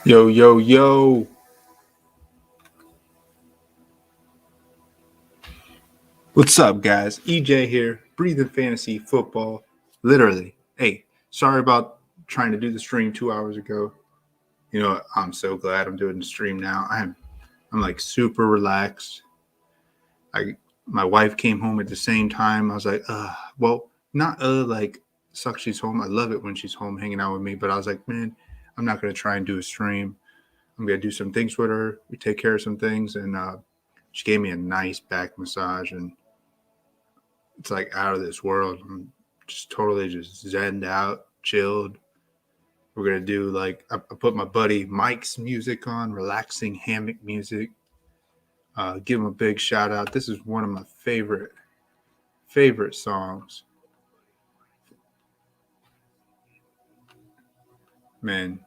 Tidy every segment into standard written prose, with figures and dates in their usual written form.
Yo, yo, yo. What's up, guys? EJ here, breathing fantasy football. Literally. Hey, sorry about trying to do the stream 2 hours ago. You know, I'm so glad I'm doing the stream now. I'm like super relaxed. My wife came home at the same time. I was like, well, not like sucks she's home. I love it when she's home hanging out with me, but I was like, man, I'm not gonna try and do a stream. I'm gonna do some things with her. We take care of some things, and she gave me a nice back massage, and it's like out of this world. I'm just totally just zenned out, chilled. We're gonna do like I put my buddy Mike's music on, Relaxing Hammock music. Give him a big shout out. This is one of my favorite songs. Man,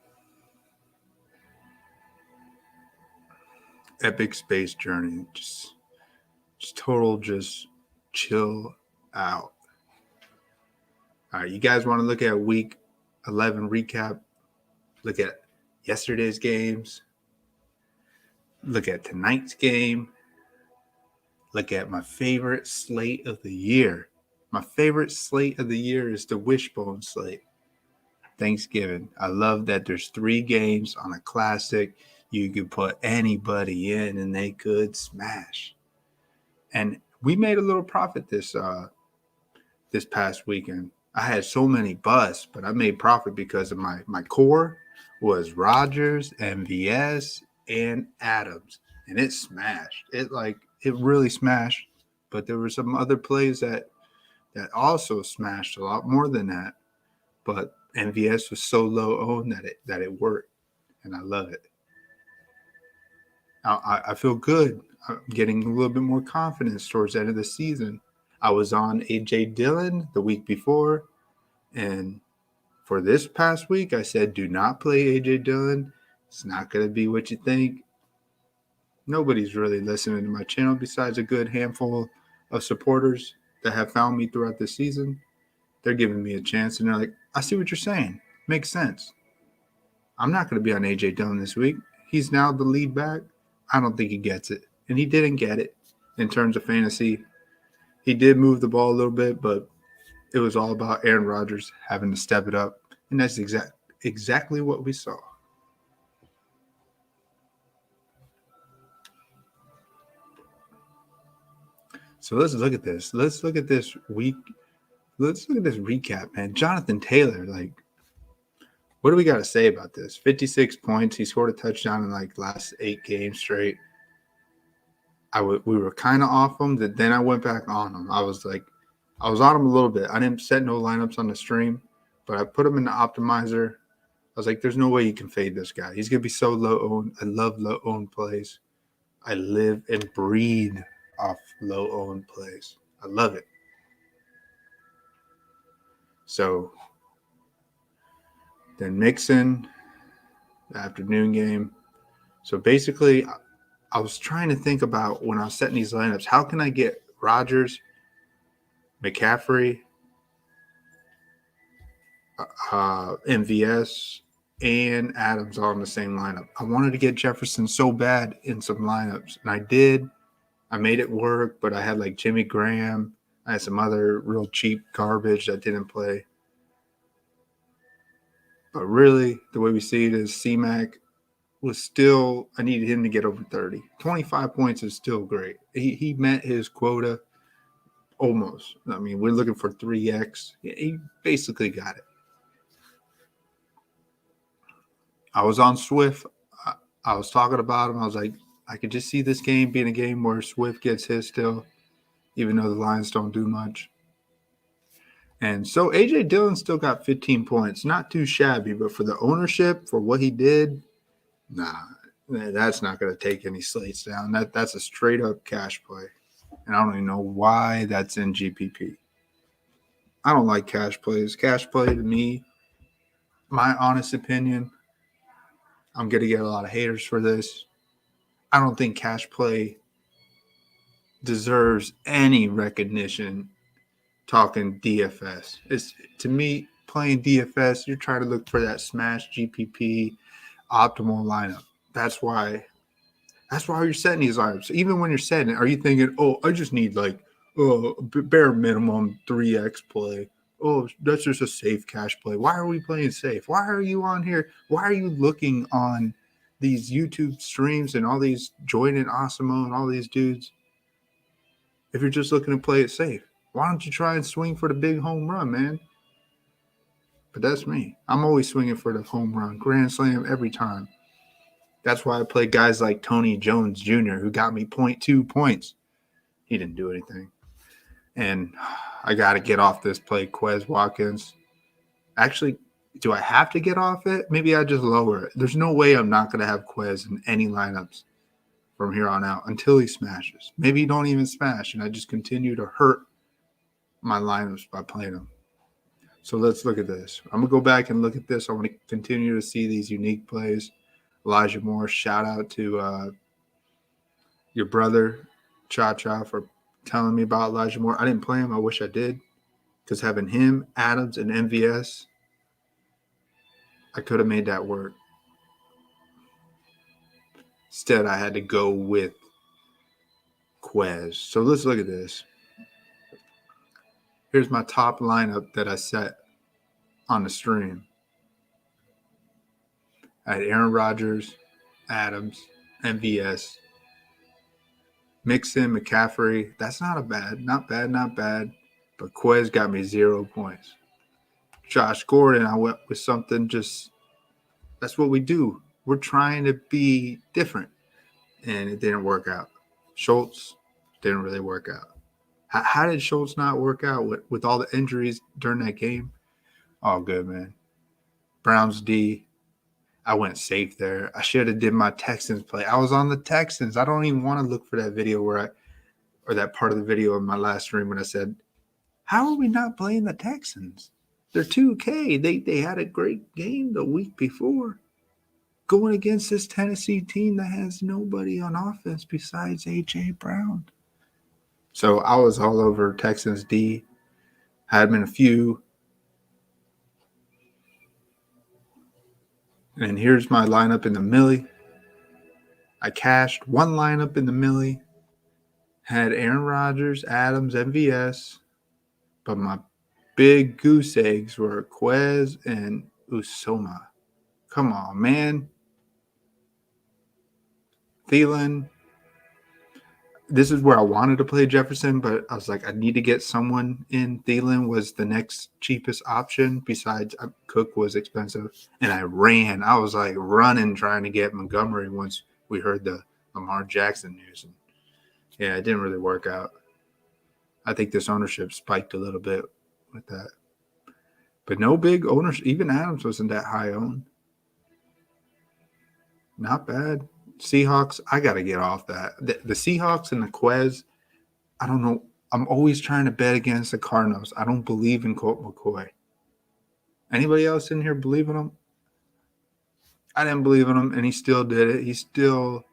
epic space journey. Just total, just chill out. All right, you guys want to look at week 11 recap? Look at yesterday's games. Look at tonight's game. Look at my favorite slate of the year. My favorite slate of the year is the Wishbone slate. Thanksgiving. I love that there's 3 games on a classic. You could put anybody in and they could smash. And we made a little profit this past weekend. I had so many busts, but I made profit because of my core was Rodgers, MVS, and Adams. And it smashed. It really smashed. But there were some other plays that also smashed a lot more than that. But MVS was so low owned that it worked, and I love it. I feel good. I'm getting a little bit more confidence towards the end of the season. I was on A.J. Dillon the week before, and for this past week, I said, do not play A.J. Dillon. It's not going to be what you think. Nobody's really listening to my channel besides a good handful of supporters that have found me throughout the season. They're giving me a chance, and they're like, I see what you're saying. Makes sense. I'm not going to be on A.J. Dillon this week. He's now the lead back. I don't think he gets it. And he didn't get it in terms of fantasy. He did move the ball a little bit, but it was all about Aaron Rodgers having to step it up. And that's exactly what we saw. So let's look at this. Let's look at this week. Let's look at this recap, man. Jonathan Taylor, like, what do we got to say about this? 56 points. He scored a touchdown in like last 8 games straight. We were kind of off him. Then I went back on him. I was like, I was on him a little bit. I didn't set no lineups on the stream, but I put him in the optimizer. I was like, there's no way you can fade this guy. He's going to be so low owned. I love low owned plays. I live and breathe off low owned plays. I love it. So then Mixon, the afternoon game. So basically, I was trying to think about when I was setting these lineups, how can I get Rodgers, McCaffrey, MVS, and Adams all in the same lineup. I wanted to get Jefferson so bad in some lineups, and I did. I made it work, but I had like Jimmy Graham. I had some other real cheap garbage that didn't play. But really, the way we see it is C-Mac was still, I needed him to get over 30. 25 points is still great. He met his quota almost. I mean, we're looking for 3X. He basically got it. I was on Swift. I was talking about him. I was like, I could just see this game being a game where Swift gets hit still, even though the Lions don't do much. And so A.J. Dillon still got 15 points. Not too shabby, but for the ownership, for what he did, nah, that's not going to take any slates down. That's a straight-up cash play. And I don't even know why that's in GPP. I don't like cash plays. Cash play, to me, my honest opinion, I'm going to get a lot of haters for this. I don't think cash play deserves any recognition talking DFS. It's, to me, playing DFS, you're trying to look for that smash GPP optimal lineup. That's why you're setting these lineups. Even when you're setting it, are you thinking, oh, I just need like bare minimum 3X play. Oh, that's just a safe cash play. Why are we playing safe? Why are you on here? Why are you looking on these YouTube streams and all these Jordan Osimo and all these dudes if you're just looking to play it safe? Why don't you try and swing for the big home run, man? But that's me. I'm always swinging for the home run, grand slam every time. That's why I play guys like Tony Jones Jr., who got me 0.2 points. He didn't do anything. And I got to get off this play, Quez Watkins. Actually, do I have to get off it? Maybe I just lower it. There's no way I'm not going to have Quez in any lineups from here on out until he smashes. Maybe he don't even smash, and I just continue to hurt my lineups by playing him. So let's look at this. I'm going to go back and look at this. I want to continue to see these unique plays. Elijah Moore, shout out to your brother, Cha-Cha, for telling me about Elijah Moore. I didn't play him. I wish I did, because having him, Adams, and MVS, I could have made that work. Instead, I had to go with Quez. So let's look at this. Here's my top lineup that I set on the stream. I had Aaron Rodgers, Adams, MVS, Mixon, McCaffrey. That's not bad. But Quez got me 0 points. Josh Gordon, I went with something just, that's what we do. We're trying to be different. And it didn't work out. Schultz didn't really work out. How did Schultz not work out with all the injuries during that game? All good, man. Browns D, I went safe there. I should have did my Texans play. I was on the Texans. I don't even want to look for that video or that part of the video in my last stream when I said, how are we not playing the Texans? They're 2K. They had a great game the week before, going against this Tennessee team that has nobody on offense besides A.J. Brown. So I was all over Texans D. Had been a few. And here's my lineup in the millie. I cashed one lineup in the millie. Had Aaron Rodgers, Adams, MVS. But my big goose eggs were Quez and Usoma. Come on, man. Thielen. This is where I wanted to play Jefferson, but I was like, I need to get someone in. Thielen was the next cheapest option besides Cook was expensive. And I ran. I was like running trying to get Montgomery once we heard the Lamar Jackson news. And yeah, it didn't really work out. I think this ownership spiked a little bit with that. But no big ownership. Even Adams wasn't that high owned. Not bad. Seahawks, I got to get off that. The Seahawks and the Quez, I don't know. I'm always trying to bet against the Cardinals. I don't believe in Colt McCoy. Anybody else in here believe in him? I didn't believe in him, and he still did it. He still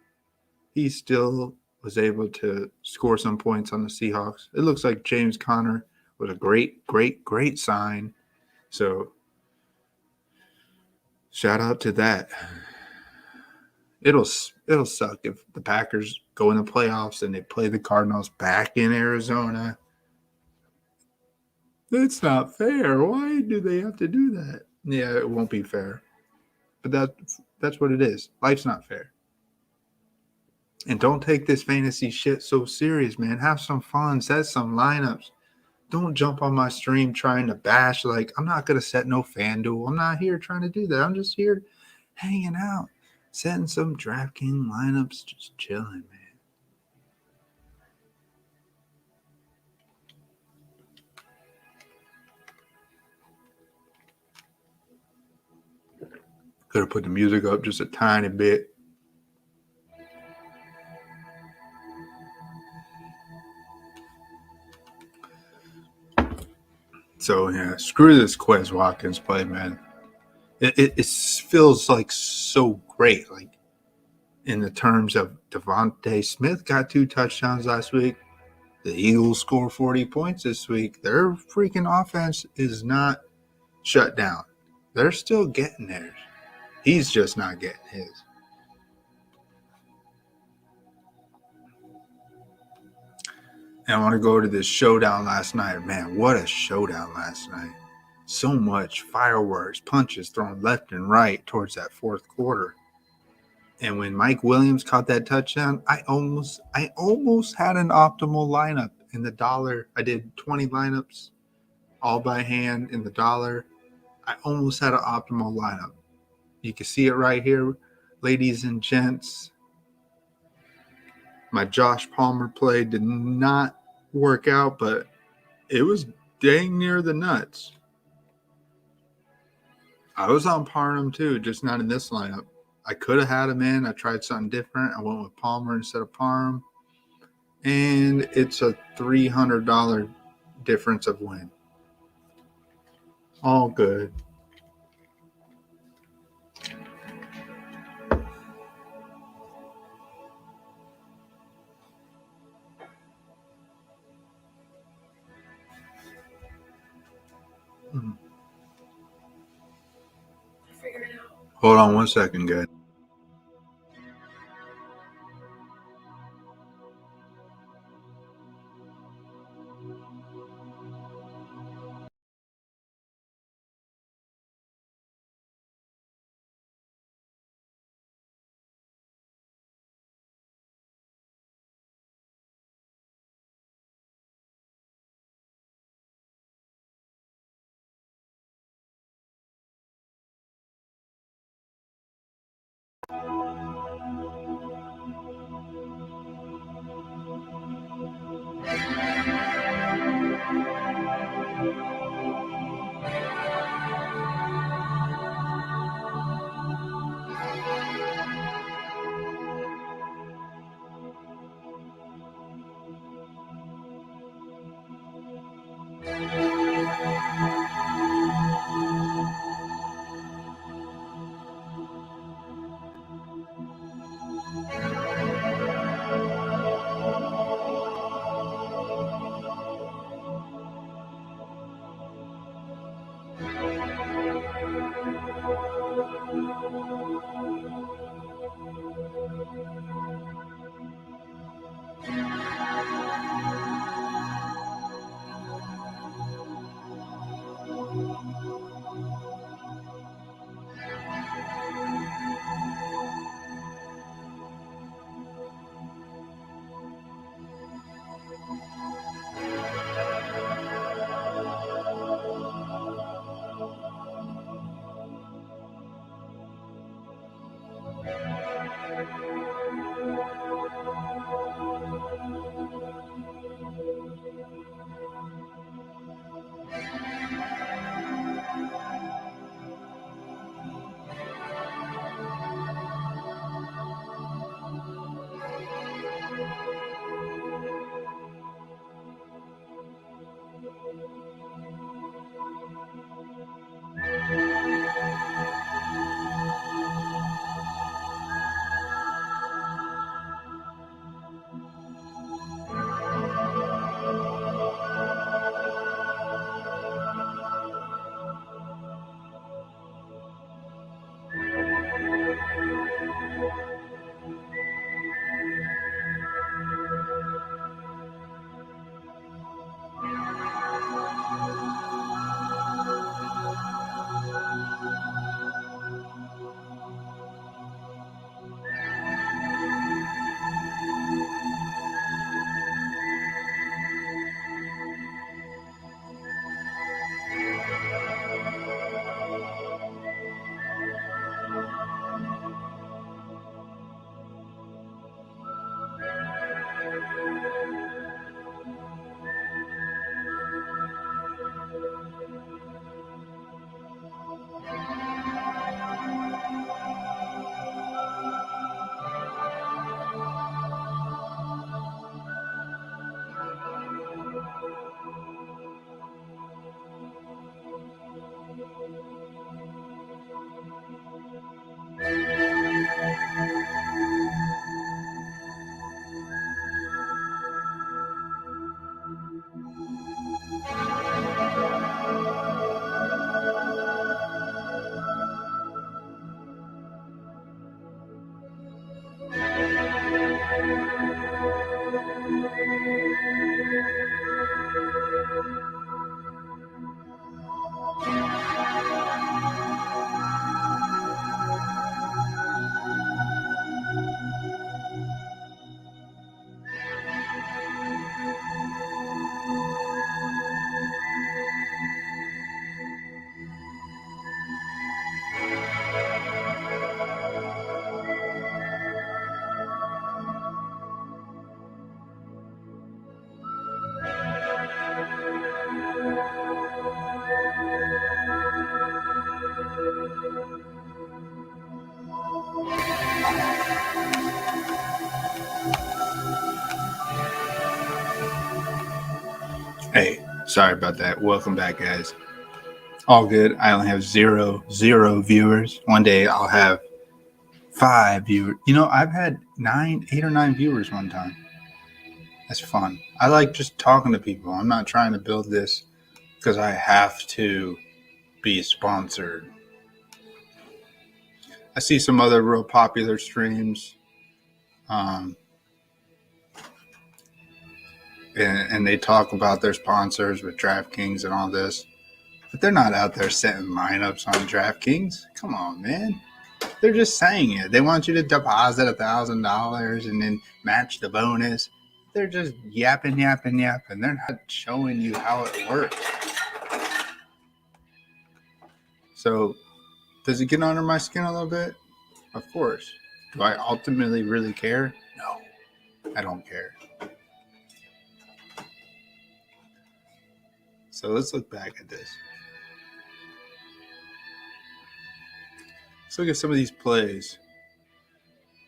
was able to score some points on the Seahawks. It looks like James Conner was a great sign. So shout out to that. It'll suck if the Packers go in the playoffs and they play the Cardinals back in Arizona. It's not fair. Why do they have to do that? Yeah, it won't be fair. But that's what it is. Life's not fair. And don't take this fantasy shit so serious, man. Have some fun. Set some lineups. Don't jump on my stream trying to bash. Like, I'm not going to set no FanDuel. I'm not here trying to do that. I'm just here hanging out, setting some Draftkings lineups, just chilling, man. Could have put the music up just a tiny bit. So, yeah, screw this Quez Watkins play, man. It feels like so great. Like, in the terms of Devontae Smith got 2 touchdowns last week. The Eagles score 40 points this week. Their freaking offense is not shut down. They're still getting theirs. He's just not getting his. And I want to go to this showdown last night. Man, what a showdown last night. So much fireworks, punches thrown left and right towards that fourth quarter. And when Mike Williams caught that touchdown, I almost had an optimal lineup in the dollar. I did 20 lineups all by hand in the dollar. I almost had an optimal lineup. You can see it right here, ladies and gents. My Josh Palmer play did not work out, but it was dang near the nuts. I was on Parham too, just not in this lineup. I could have had him in. I tried something different. I went with Palmer instead of Parham. And it's a $300 difference of win. All good. Hold on 1 second, guys. Hey, sorry about that. Welcome back, guys. All good. I only have zero viewers. One day I'll have 5 viewers. You know, I've had 8 or 9 viewers one time. That's fun. I like just talking to people. I'm not trying to build this because I have to be sponsored. I see some other real popular streams. And they talk about their sponsors with Draftkings and all this. But they're not out there setting lineups on Draftkings. Come on, man. They're just saying it. They want you to deposit $1,000 and then match the bonus. They're just yapping. They're not showing you how it works. So, does it get under my skin a little bit? Of course. Do I ultimately really care? No, I don't care. So let's look back at this. Let's look at some of these plays.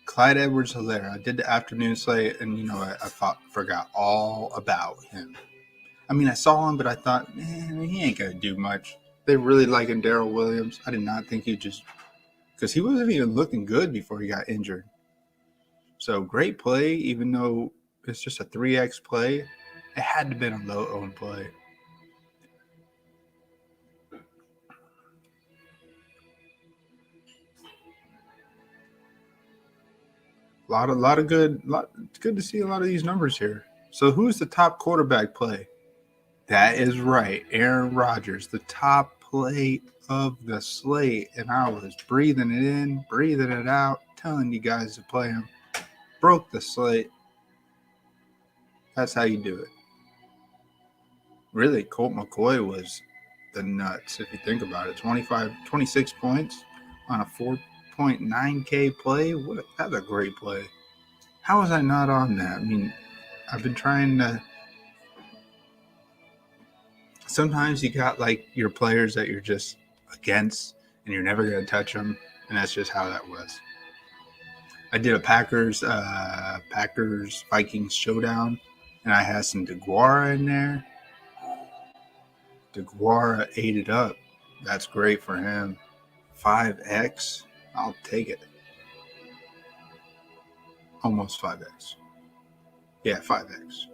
Clyde Edwards-Helaire. I did the afternoon slate, and I forgot all about him. I mean, I saw him, but I thought, man, he ain't gonna do much. They really liking Darrell Williams. I did not think because he wasn't even looking good before he got injured. So great play, even though it's just a 3x play. It had to have been a low-owned play. It's good to see a lot of these numbers here. So who's the top quarterback play? That is right, Aaron Rodgers, the top play of the slate. And I was breathing it in, breathing it out, telling you guys to play him. Broke the slate. That's how you do it. Really, Colt McCoy was the nuts, if you think about it. 26 points on a 4.9K play. That's a great play. How was I not on that? I mean, I've been trying to. Sometimes you got like your players that you're just against and you're never going to touch them. And that's just how that was. I did a Packers Vikings showdown, and I had some DeGuara in there. DeGuara ate it up. That's great for him. 5x. I'll take it. Almost 5x. Yeah, 5x.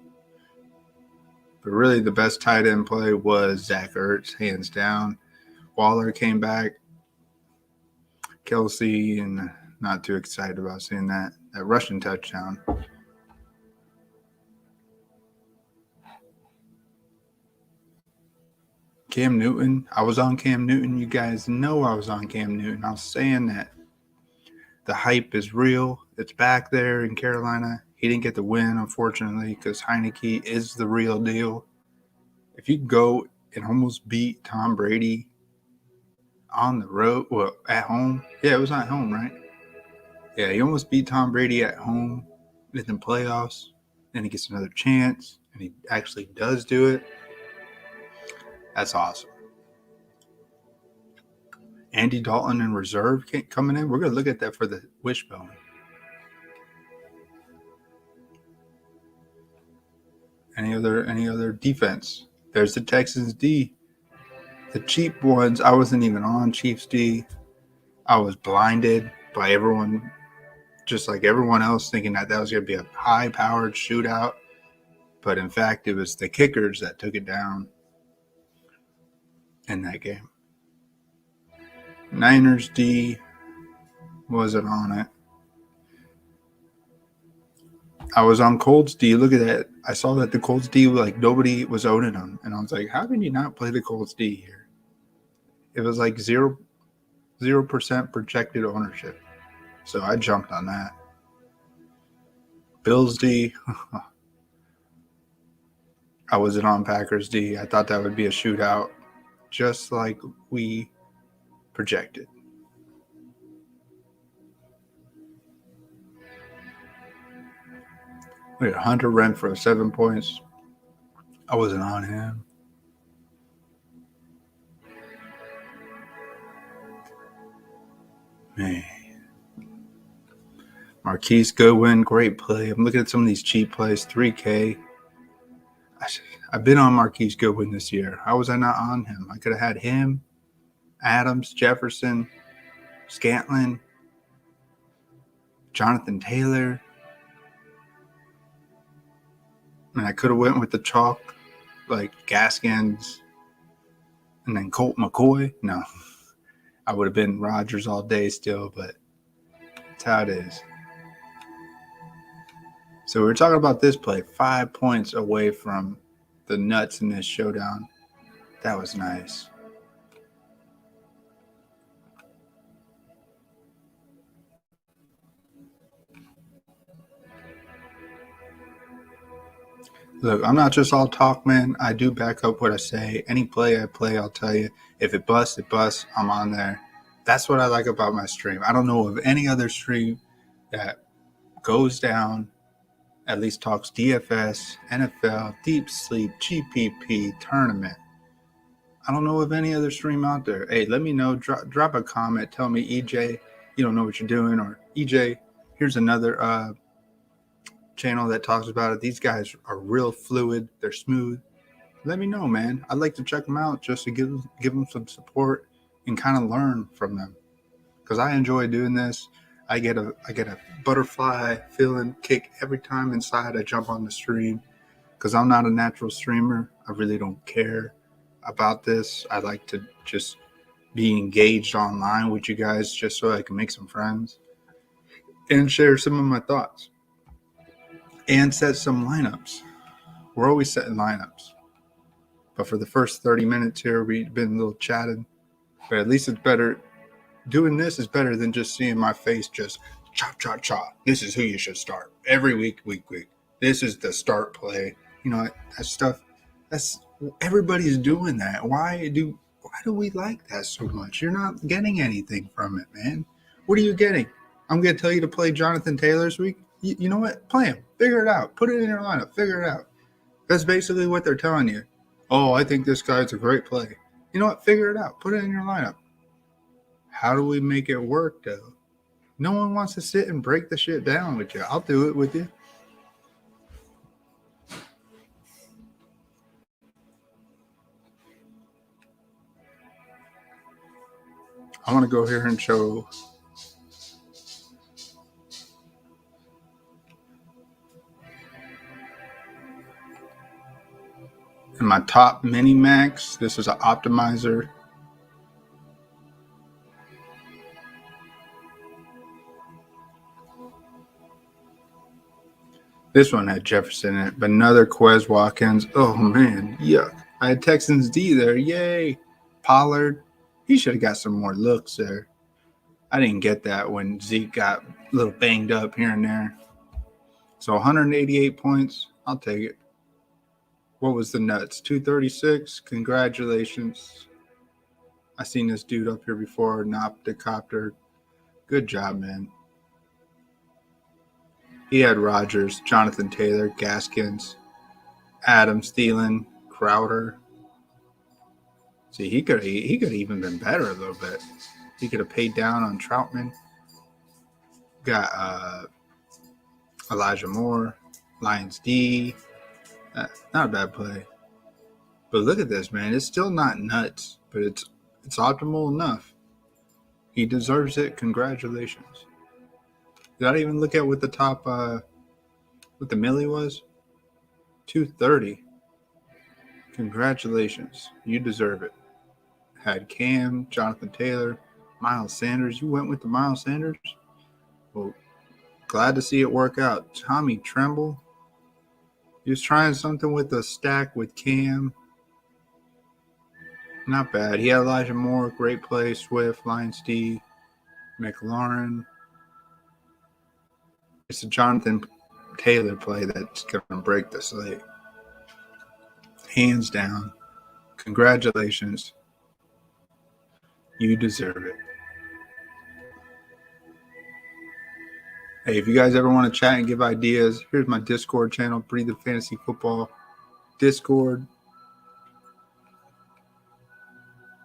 But really, the best tight end play was Zach Ertz, hands down. Waller came back. Kelsey, and not too excited about seeing that rushing touchdown. Cam Newton. I was on Cam Newton. You guys know I was on Cam Newton. I was saying that the hype is real. It's back there in Carolina. He didn't get the win, unfortunately, because Heineke is the real deal. If you go and almost beat Tom Brady on the road, well, at home. Yeah, it was at home, right? Yeah, he almost beat Tom Brady at home in the playoffs. Then he gets another chance, and he actually does do it. That's awesome. Andy Dalton in reserve coming in. We're going to look at that for the Wishbone. Any other defense? There's the Texans D. The cheap ones, I wasn't even on Chiefs D. I was blinded by everyone, just like everyone else, thinking that was going to be a high-powered shootout. But in fact, it was the kickers that took it down in that game. Niners D wasn't on it. I was on Colts D. Look at that. I saw that the Colts D, like, nobody was owning them. And I was like, how can you not play the Colts D here? It was like 0% projected ownership. So I jumped on that. Bills D. I wasn't on Packers D. I thought that would be a shootout, just like we projected. We had Hunter Renfrow, 7 points. I wasn't on him. Man. Marquise Goodwin, great play. I'm looking at some of these cheap plays, 3K. I've been on Marquise Goodwin this year. How was I not on him? I could have had him, Adams, Jefferson, Scantlin, Jonathan Taylor. And I could have went with the chalk, like Gaskins, and then Colt McCoy. No, I would have been Rodgers all day still, but that's how it is. So we're talking about this play, 5 points away from the nuts in this showdown. That was nice. Look, I'm not just all talk, man. I do back up what I say. Any play I play, I'll tell you. If it busts, it busts. I'm on there. That's what I like about my stream. I don't know of any other stream that goes down, at least talks DFS, NFL, deep sleep, GPP, tournament. I don't know of any other stream out there. Hey, let me know. Drop a comment. Tell me, EJ, you don't know what you're doing. Or, EJ, here's another channel that talks about it. These guys are real fluid. They're smooth. Let me know, man. I'd like to check them out just to give them some support and kind of learn from them. Because I enjoy doing this. I get a butterfly feeling kick every time inside I jump on the stream. Because I'm not a natural streamer. I really don't care about this. I like to just be engaged online with you guys just so I can make some friends and share some of my thoughts and set some lineups. We're always setting lineups. But for the first 30 minutes here, we've been a little chatting. But at least it's better. Doing this is better than just seeing my face just chop, chop, chop. This is who you should start. Every week. This is the start play. You know, that stuff. That's everybody's doing that. Why do we like that so much? You're not getting anything from it, man. What are you getting? I'm going to tell you to play Jonathan Taylor this week. You know what? Play him. Figure it out. Put it in your lineup. Figure it out. That's basically what they're telling you. Oh, I think this guy's a great play. You know what? Figure it out. Put it in your lineup. How do we make it work, though? No one wants to sit and break the shit down with you. I'll do it with you. I want to go here and show in my top mini max. This is an optimizer. This one had Jefferson in it, but another Quez Watkins. Oh, man. Yuck. I had Texans D there. Yay. Pollard. He should have got some more looks there. I didn't get that when Zeke got a little banged up here and there. So 188 points. I'll take it. What was the nuts? 236. Congratulations. I seen this dude up here before. Nopticopter. Good job, man. He had Rodgers, Jonathan Taylor, Gaskins, Adams, Thielen, Crowder. See, he could have even been better a little bit. He could have paid down on Troutman. Got Elijah Moore, Lions D. Not a bad play. But look at this, man. It's still not nuts, but it's optimal enough. He deserves it. Congratulations. Did I even look at what the top, what the millie was? 230. Congratulations. You deserve it. Had Cam, Jonathan Taylor, Miles Sanders. You went with the Miles Sanders? Well, glad to see it work out. Tommy Tremble. He was trying something with the stack with Cam. Not bad. He had Elijah Moore. Great play. Swift, Lions D, McLaurin. It's a Jonathan Taylor play that's going to break the slate. Hands down. Congratulations. You deserve it. Hey, if you guys ever want to chat and give ideas, here's my Discord channel, Breathe the Fantasy Football Discord.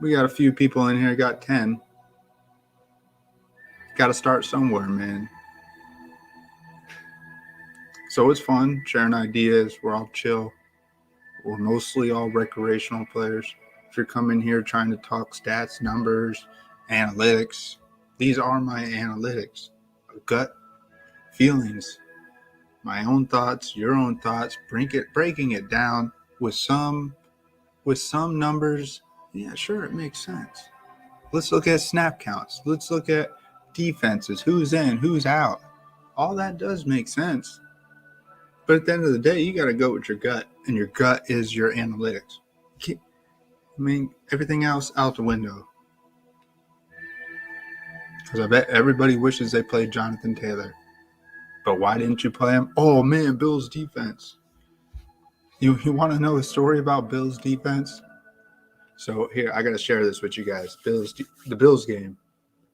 We got a few people in here, got 10. Got to start somewhere, man. So it's fun sharing ideas. We're all chill. We're mostly all recreational players. If you're coming here trying to talk stats, numbers, analytics, these are my analytics. Gut feelings, my own thoughts, your own thoughts, breaking it down with some numbers. Yeah, sure, it makes sense. Let's look at snap counts. Let's look at defenses, who's in, who's out. All that does make sense. But at the end of the day, you got to go with your gut, and your gut is your analytics. I mean, everything else out the window. Because I bet everybody wishes they played Jonathan Taylor. But why didn't you play him? Oh, man, Bills defense. You want to know a story about Bills defense? So here, I got to share this with you guys. The Bills game.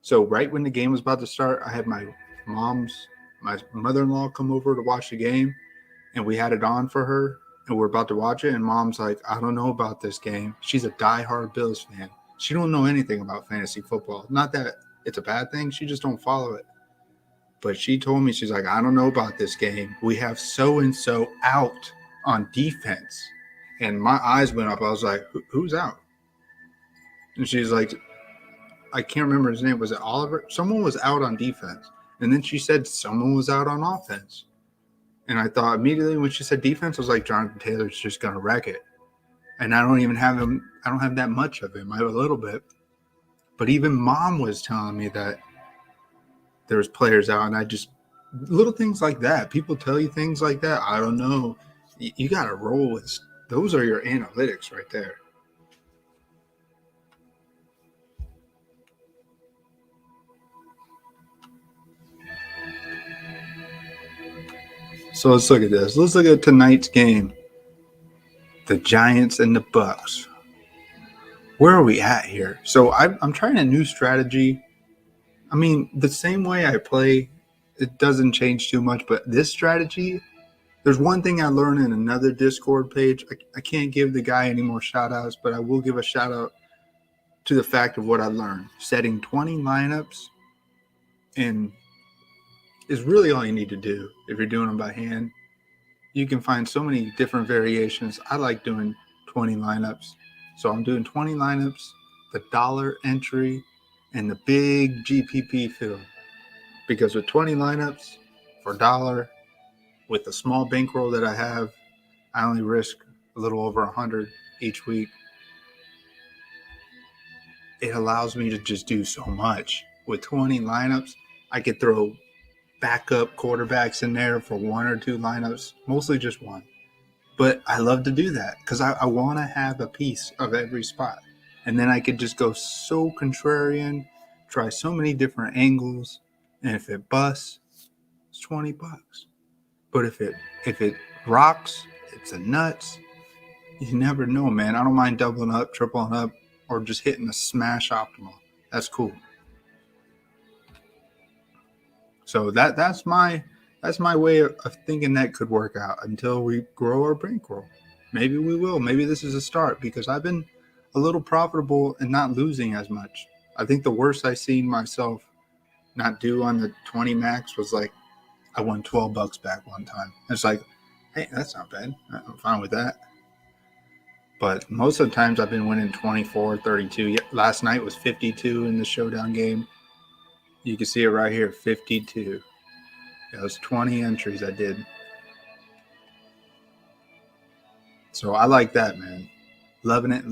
So right when the game was about to start, I had my mother-in-law come over to watch the game, and we had it on for her, and we're about to watch it, and Mom's like, I don't know about this game. She's a diehard Bills fan. She don't know anything about fantasy football. Not that it's a bad thing. She just don't follow it. But she told me, she's like, I don't know about this game. We have so-and-so out on defense. And my eyes went up. I was like, who's out? And she's like, I can't remember his name. Was it Oliver? Someone was out on defense. And then she said someone was out on offense. And I thought immediately when she said defense, I was like, Jonathan Taylor's just going to wreck it. And I don't even have him. I don't have that much of him. I have a little bit. But even Mom was telling me that there's players out. And I just, little things like that. People tell you things like that. I don't know. You got to roll with. Those are your analytics right there. So let's look at this. Let's look at tonight's game. The Giants and the Bucs. Where are we at here? So I'm trying a new strategy. I mean, the same way I play, it doesn't change too much. But this strategy, there's one thing I learned in another Discord page. I can't give the guy any more shout-outs, but I will give a shout-out to the fact of what I learned. Setting 20 lineups and is really all you need to do if you're doing them by hand. You can find so many different variations. I like doing 20 lineups. So I'm doing 20 lineups, the dollar entry, and the big GPP field. Because with 20 lineups for $1, with the small bankroll that I have, I only risk a little over 100 each week. It allows me to just do so much. With 20 lineups, I could throw backup quarterbacks in there for 1 or 2 lineups, mostly just one. But I love to do that because I want to have a piece of every spot. And then I could just go so contrarian, try so many different angles. And if it busts, it's $20. But if it rocks, it's a nuts. You never know, man. I don't mind doubling up, tripling up, or just hitting a smash optimal. That's cool. So that's my way of thinking that could work out until we grow our bankroll. Maybe we will. Maybe this is a start because I've been a little profitable and not losing as much. I think the worst I seen myself not do on the 20 max was like I won $12 back one time. It's like, hey, that's not bad. I'm fine with that. But most of the times I've been winning 24, 32. Last night was 52 in the showdown game. You can see it right here, 52. That was 20 entries I did. So I like that, man. Loving it.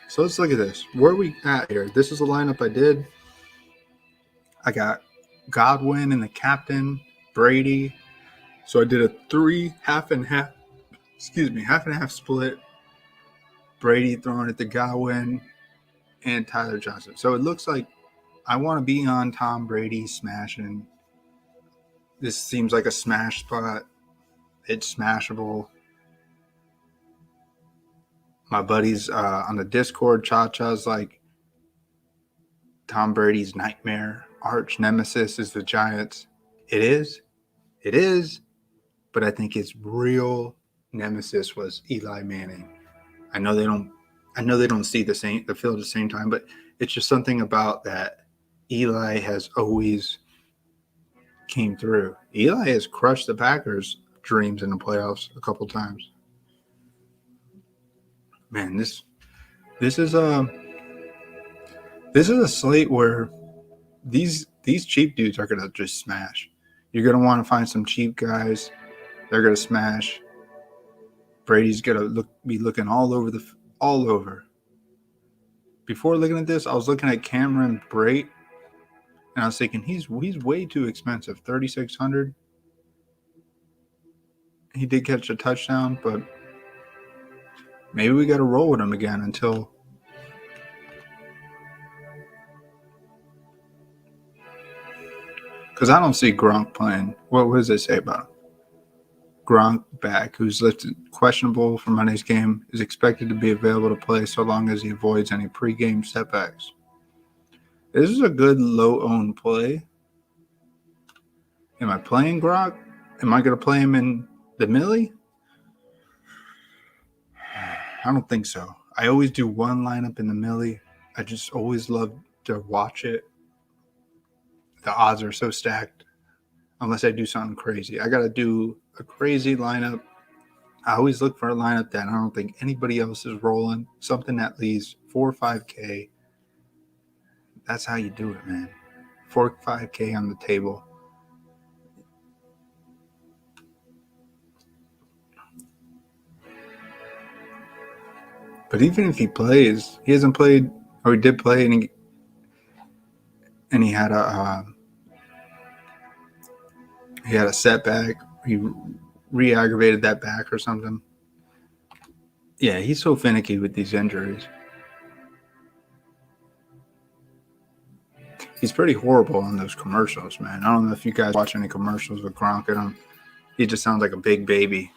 So let's look at this. Where are we at here? This is the lineup I did. I got Godwin and the captain, Brady. So I did a 3 half and half split. Brady throwing it to Godwin and Tyler Johnson. So it looks like I want to be on Tom Brady smashing. This seems like a smash spot. It's smashable. My buddies on the Discord, Cha-Cha's like, Tom Brady's nightmare, arch nemesis is the Giants. It is, but I think his real nemesis was Eli Manning. I know they don't I know they don't see the field at the same time, but it's just something about that Eli has always came through. Eli has crushed the Packers' dreams in the playoffs a couple times. Man, this is a slate where these cheap dudes are gonna just smash. You're gonna want to find some cheap guys. They're gonna smash. Brady's gonna be looking all over. Before looking at this, I was looking at Cameron Brate, and I was thinking he's way too expensive, $3,600. He did catch a touchdown, but maybe we got to roll with him again until. Because I don't see Gronk playing. What does it say about him? Gronk back, who's listed questionable for Monday's game, is expected to be available to play so long as he avoids any pregame setbacks. This is a good low-owned play. Am I playing Gronk? Am I going to play him in the Millie? I don't think so. I always do one lineup in the Millie. I just always love to watch it. The odds are so stacked unless I do something crazy. I got to do a crazy lineup. I always look for a lineup that I don't think anybody else is rolling. Something that leaves 4 or 5K. That's how you do it, man. 4 or 5K on the table. But even if he plays, he hasn't played, or he did play, and he had a setback. He re-aggravated that back or something. Yeah, he's so finicky with these injuries. He's pretty horrible on those commercials, man. I don't know if you guys watch any commercials with Gronk in them. He just sounds like a big baby.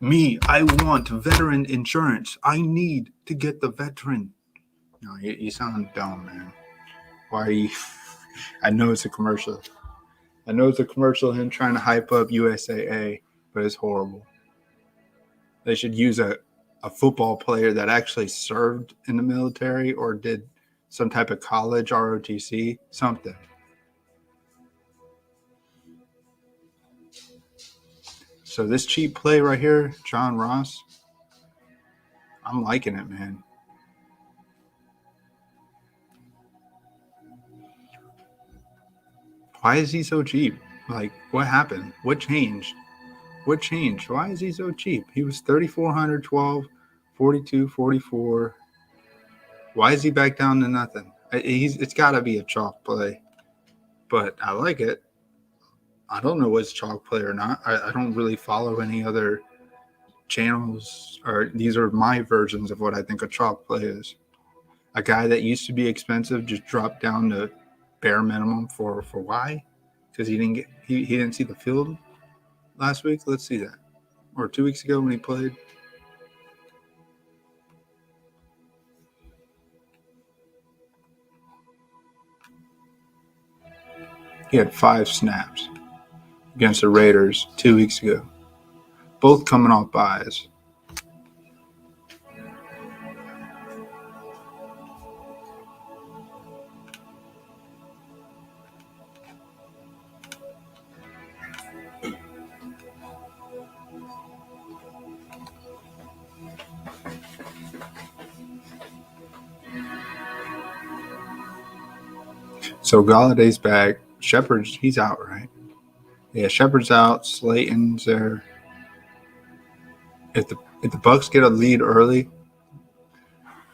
Me, I want veteran insurance. I need to get the veteran. No, you sound dumb, man. Why are you? I know it's a commercial. I know it's a commercial of him trying to hype up USAA, but it's horrible. They should use a football player that actually served in the military or did some type of college, ROTC, something. So this cheap play right here, John Ross, I'm liking it, man. Why is he so cheap? Like, what happened? What changed? What changed? Why is he so cheap? He was 3,400, 12, 42, 44. Why is he back down to nothing? It's got to be a chalk play, but I like it. I don't know what's chalk play or not. I don't really follow any other channels, or these are my versions of what I think a chalk play is. A guy that used to be expensive just dropped down to bare minimum for why? Because he didn't see the field last week. Let's see that, or 2 weeks ago when he played. He had 5 snaps against the Raiders 2 weeks ago, both coming off buys. So Galladay's back. Shepard's, he's out, right? Yeah, Shepard's out. Slayton's there. If the Bucs get a lead early,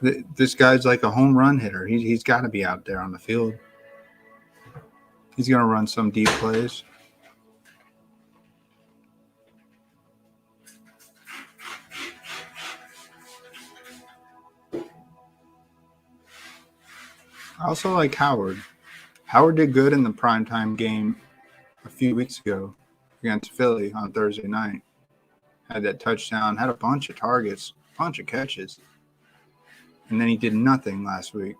this guy's like a home run hitter. He's got to be out there on the field. He's going to run some deep plays. I also like Howard. Howard did good in the primetime game a few weeks ago against Philly on Thursday night. Had that touchdown, had a bunch of targets, bunch of catches. And then he did nothing last week.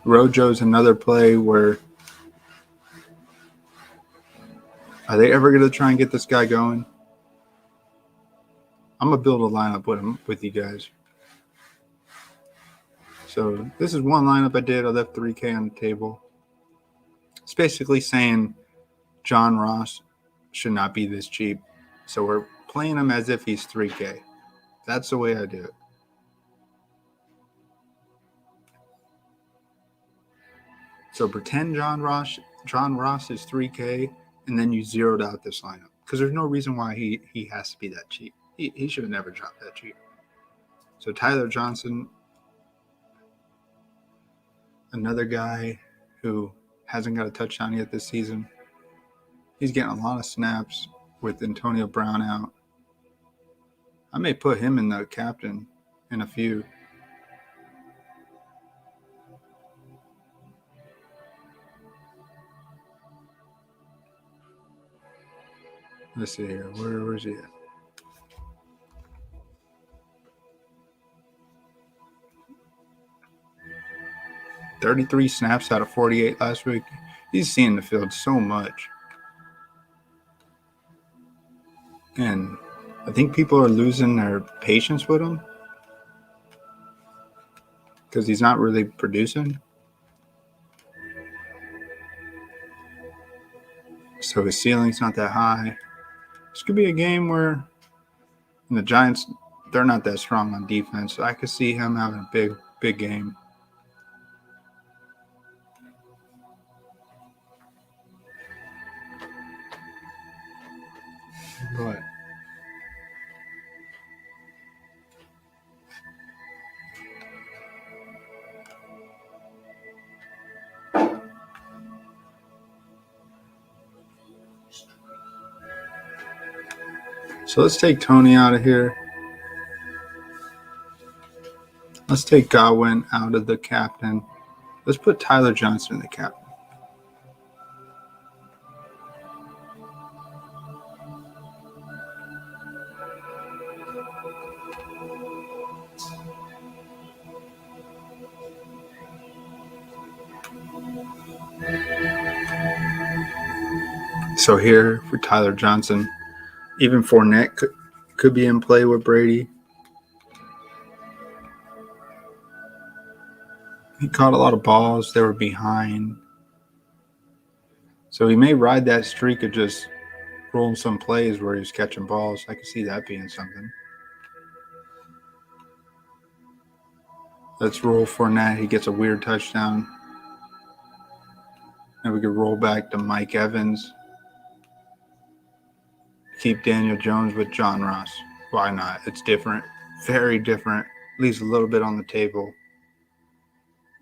Rojo's another play where Are they ever going to try and get this guy going? I'm going to build a lineup with you guys. So this is one lineup I did. I left 3K on the table. It's basically saying John Ross should not be this cheap. So we're playing him as if he's 3K. That's the way I do it. So pretend John Ross is 3K, and then you zeroed out this lineup. Because there's no reason why he has to be that cheap. He should have never dropped that cheap. So Tyler Johnson, another guy who hasn't got a touchdown yet this season. He's getting a lot of snaps with Antonio Brown out. I may put him in the captain in a few. Let's see here. Where's he at? $33 snaps out of 48 last week. He's seeing the field so much. And I think people are losing their patience with him because he's not really producing. So his ceiling's not that high. This could be a game where the Giants, they're not that strong on defense. So I could see him having a big game. But so let's take Tony out of here. Let's take Godwin out of the captain. Let's put Tyler Johnson in the captain. So here for Tyler Johnson, even Fournette could be in play with Brady. He caught a lot of balls. They were behind. So he may ride that streak of just rolling some plays where he's catching balls. I could see that being something. Let's roll Fournette. He gets a weird touchdown. And we could roll back to Mike Evans. Keep Daniel Jones with John Ross. Why not? It's different. Very different. Leaves a little bit on the table.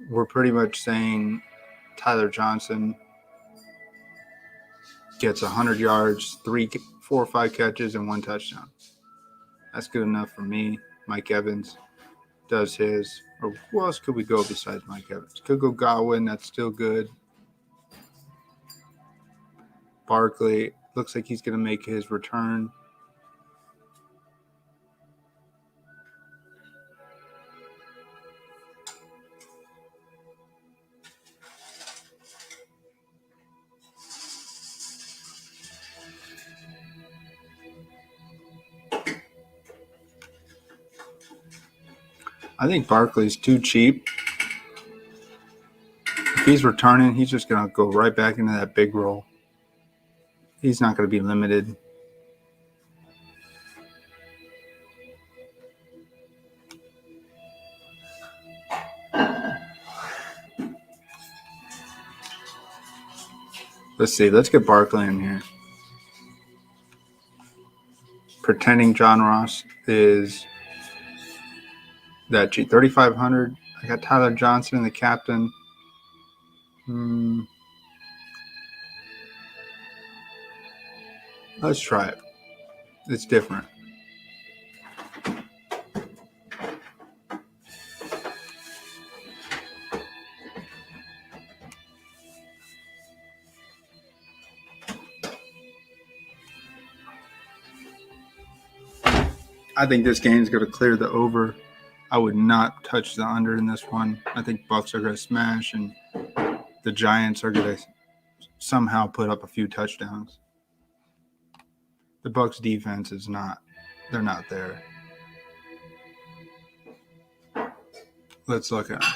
We're pretty much saying Tyler Johnson gets 100 yards, 4 or 5 catches, and 1 touchdown. That's good enough for me. Mike Evans does his. Or who else could we go besides Mike Evans? Could go Godwin. That's still good. Barkley looks like he's going to make his return. I think Barkley's too cheap. If he's returning, he's just going to go right back into that big role. He's not going to be limited. Let's see. Let's get Barkley in here. Pretending John Ross is that cheap. 3,500. I got Tyler Johnson, the captain. Let's try it. It's different. I think this game is going to clear the over. I would not touch the under in this one. I think Bucs are going to smash, and the Giants are going to somehow put up a few touchdowns. The Bucs defense is not. They're not there. Let's look at them.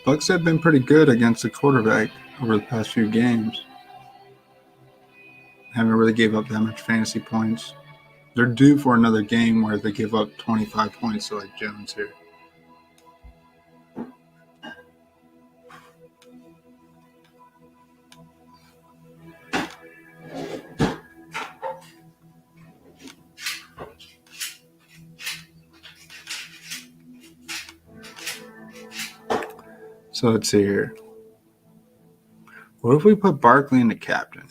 Bucs have been pretty good against the quarterback over the past few games. Haven't really gave up that much fantasy points. They're due for another game where they give up 25 points to like Jones here. So let's see here. What if we put Barkley in the captain?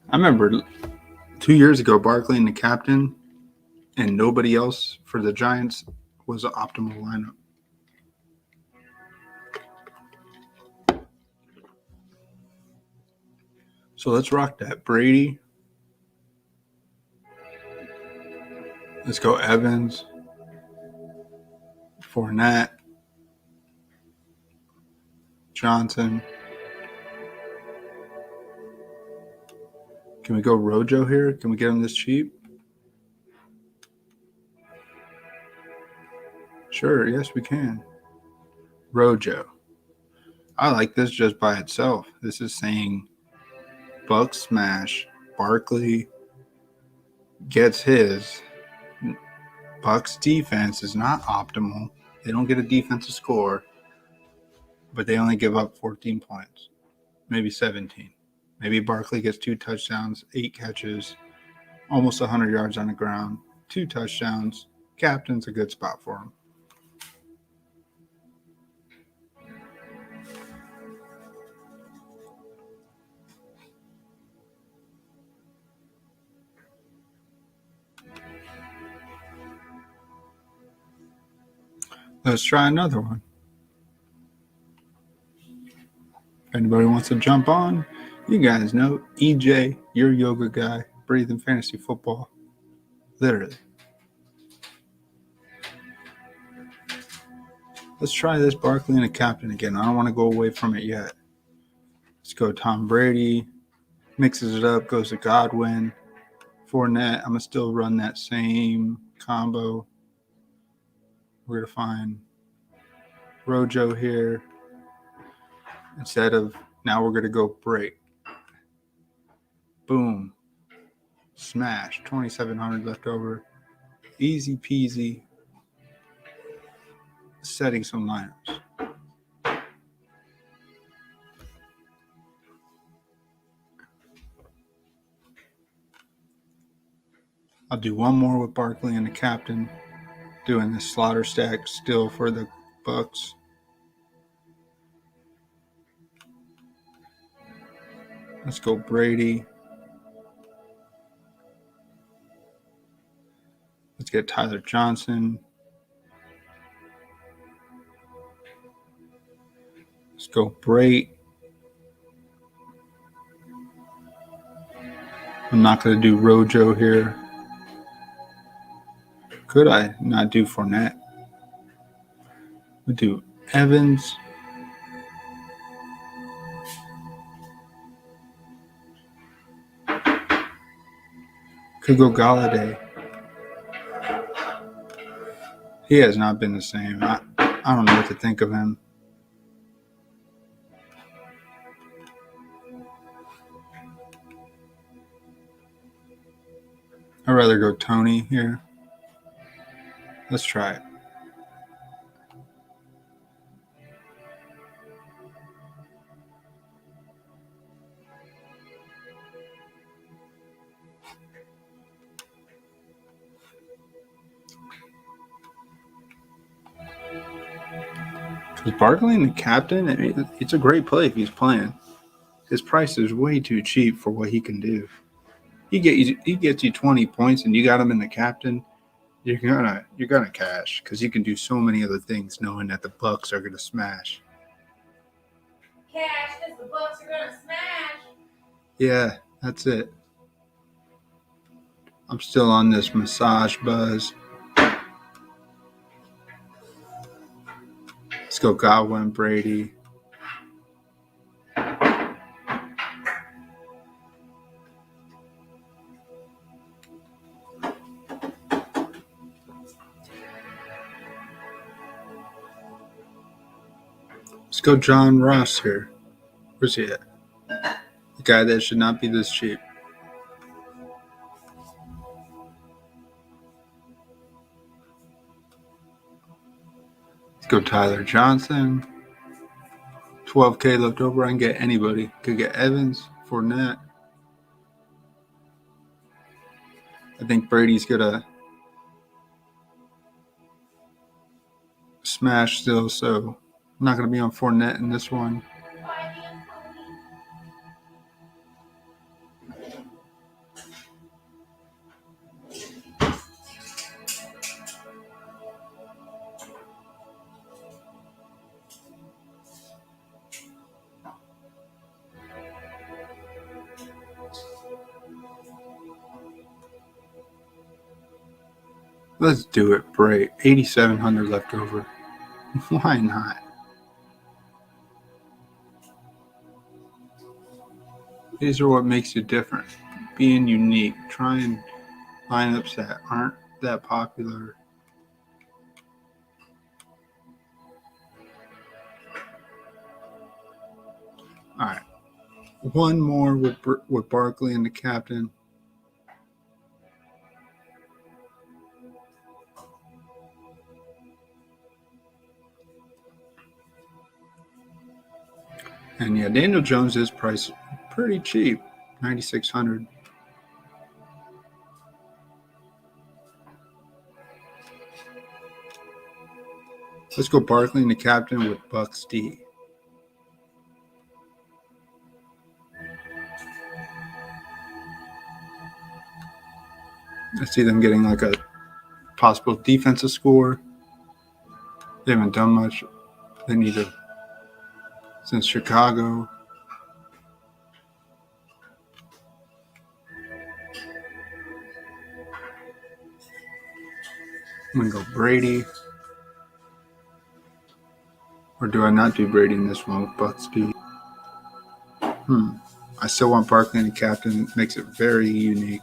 I remember 2 years ago, Barkley in the captain and nobody else for the Giants was an optimal lineup. So let's rock that. Brady. Let's go Evans. Fournette. Johnson. Can we go Rojo here? Can we get him this cheap? Sure, yes we can. Rojo. I like this just by itself. This is saying Bucs smash. Barkley gets his. Bucs defense is not optimal. They don't get a defensive score, but they only give up 14 points, maybe 17. Maybe Barkley gets 2 touchdowns, 8 catches, almost 100 yards on the ground, 2 touchdowns. Captain's a good spot for him. Let's try another one. If anybody wants to jump on, you guys know EJ, your yoga guy, breathing fantasy football. Literally. Let's try this Barkley and a captain again. I don't want to go away from it yet. Let's go Tom Brady. Mixes it up, goes to Godwin. Fournette. I'm going to still run that same combo. We're going to find Rojo here. Instead of, now we're going to go break. Boom. Smash. 2,700 left over. Easy peasy. Setting some lineups. I'll do one more with Barkley and the captain. Doing the slaughter stack still for the Bucs. Let's go Brady. Let's get Tyler Johnson. Let's go Brate. I'm not going to do Rojo here. Could I not do Fournette? We'll do Evans. Could go Galladay. He has not been the same. I don't know what to think of him. I'd rather go Tony here. Let's try it. With Barkley and the captain, I mean, it's a great play if he's playing. His price is way too cheap for what he can do. He gets you 20 points, and you got him in the captain. You're gonna cash because you can do so many other things, knowing that the Bucs are gonna smash. Cash because the Bucs are gonna smash. Yeah, that's it. I'm still on this massage buzz. Let's go Godwin, Brady. Let's go John Ross here. Where's he at? The guy that should not be this cheap. Let's go Tyler Johnson. 12K left over. I can get anybody. Could get Evans, Fournette. I think Brady's gonna smash still, so I'm not gonna be on Fournette in this one. Let's do it, Bray. 8,700 left over. Why not? These are what makes you different. Being unique. Trying lineups that aren't that popular. All right. One more with Barkley and the captain. And yeah, Daniel Jones is priced pretty cheap, 9,600. Let's go Barkley and the captain with Bucs D. I see them getting like a possible defensive score. They haven't done much. They need to, since Chicago. I'm going to go Brady. Or do I not do Brady in this one with Bucs D? I still want Barkley and the captain. It makes it very unique.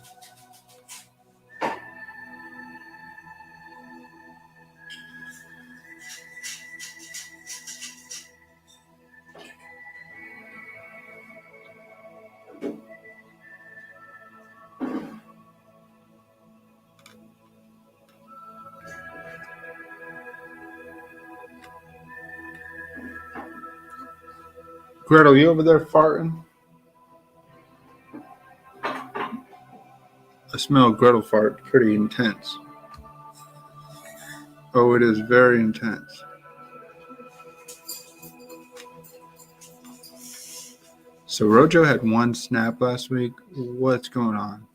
Gretel, you over there farting? I smell Gretel fart pretty intense. Oh, it is very intense. So Rojo had one snap last week. What's going on?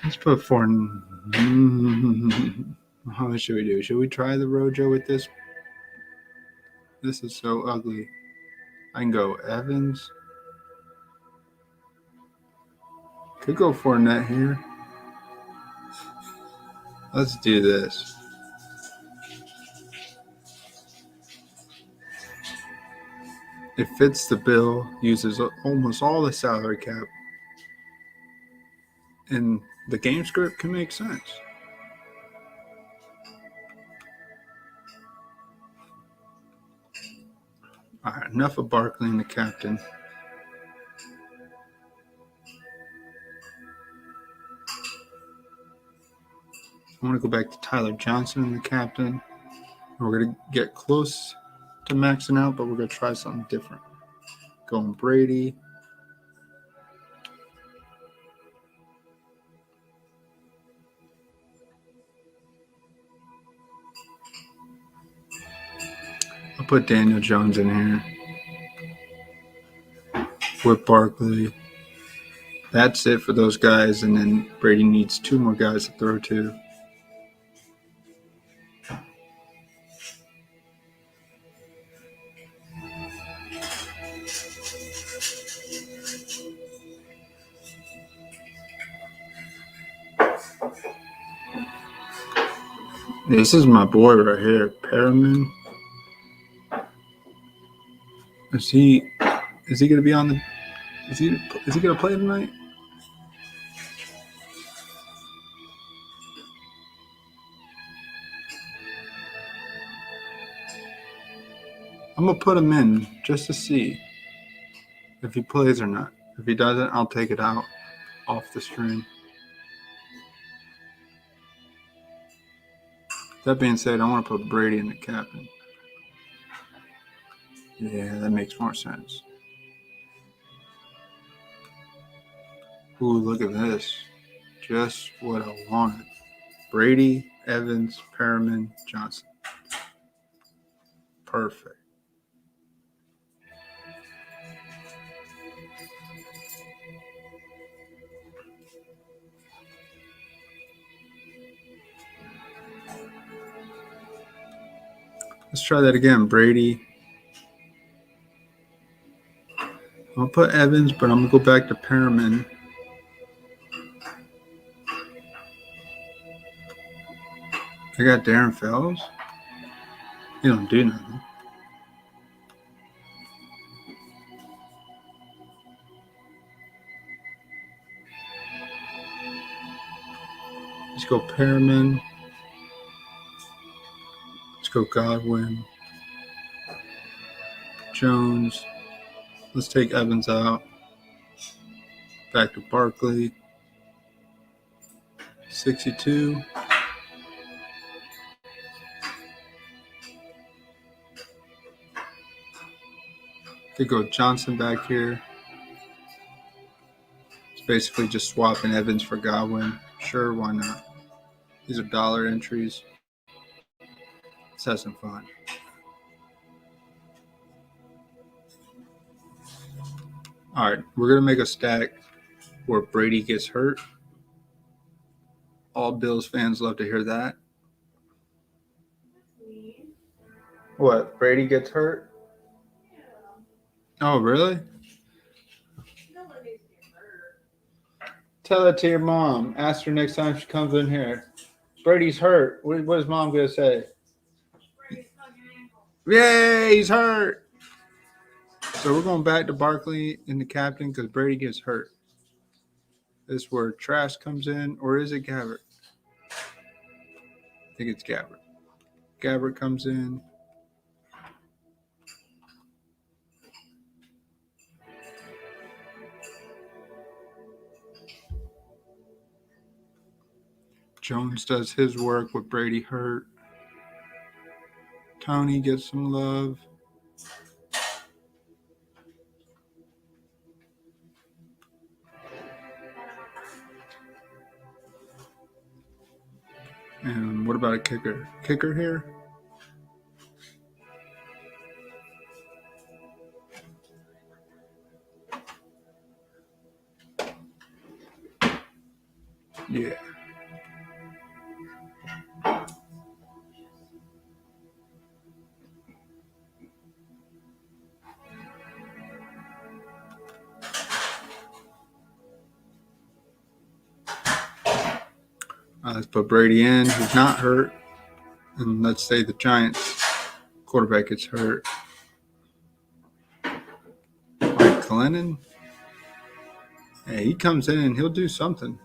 Let's put four. How much should we do? Should we try the Rojo with this? This is so ugly. I can go Evans. Could go Fournette here. Let's do this. It fits the bill, uses almost all the salary cap, and the game script can make sense. All right, enough of Barkley and the captain. I want to go back to Tyler Johnson and the captain. We're going to get close to maxing out, but we're going to try something different. Going Brady. I'll put Daniel Jones in here with Barkley. That's it for those guys, and then Brady needs 2 more guys to throw to. This is my boy right here, Perriman. Is he gonna be on the? Is he gonna play tonight? I'm gonna put him in just to see if he plays or not. If he doesn't, I'll take it out off the stream. That being said, I want to put Brady in the captain. Yeah, that makes more sense. Ooh, look at this. Just what I wanted. Brady, Evans, Perriman, Johnson. Perfect. Let's try that again. Brady. I'll put Evans, but I'm going to go back to Perriman. I got Darren Fells. He don't do nothing. Let's go Perriman. Let's go Godwin. Jones. Let's take Evans out. Back to Barkley. 62. Could go Johnson back here. It's basically just swapping Evans for Godwin. Sure, why not? These are dollar entries. Let's have some fun. All right, we're going to make a stack where Brady gets hurt. All Bills fans love to hear that. What? Brady gets hurt? Oh, really? Tell it to your mom. Ask her next time she comes in here. Brady's hurt. What is mom going to say? Yay, he's hurt. So we're going back to Barkley in the captain because Brady gets hurt. This is where Trask comes in, or is it Gabbert? I think it's Gabbert. Gabbert comes in. Jones does his work with Brady hurt. Tony gets some love. And what about a kicker? Kicker here? Yeah. Let's put Brady in. He's not hurt. And let's say the Giants quarterback gets hurt. Mike Glennon. Hey, he comes in and he'll do something.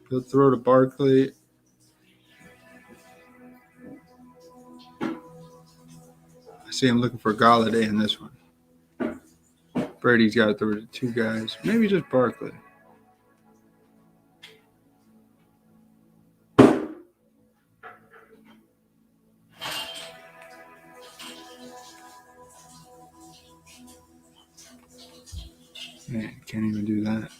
He'll throw to Barkley. I see him looking for Galladay in this one. Brady's got to throw to 2 guys. Maybe just Barkley. Man, can't even do that.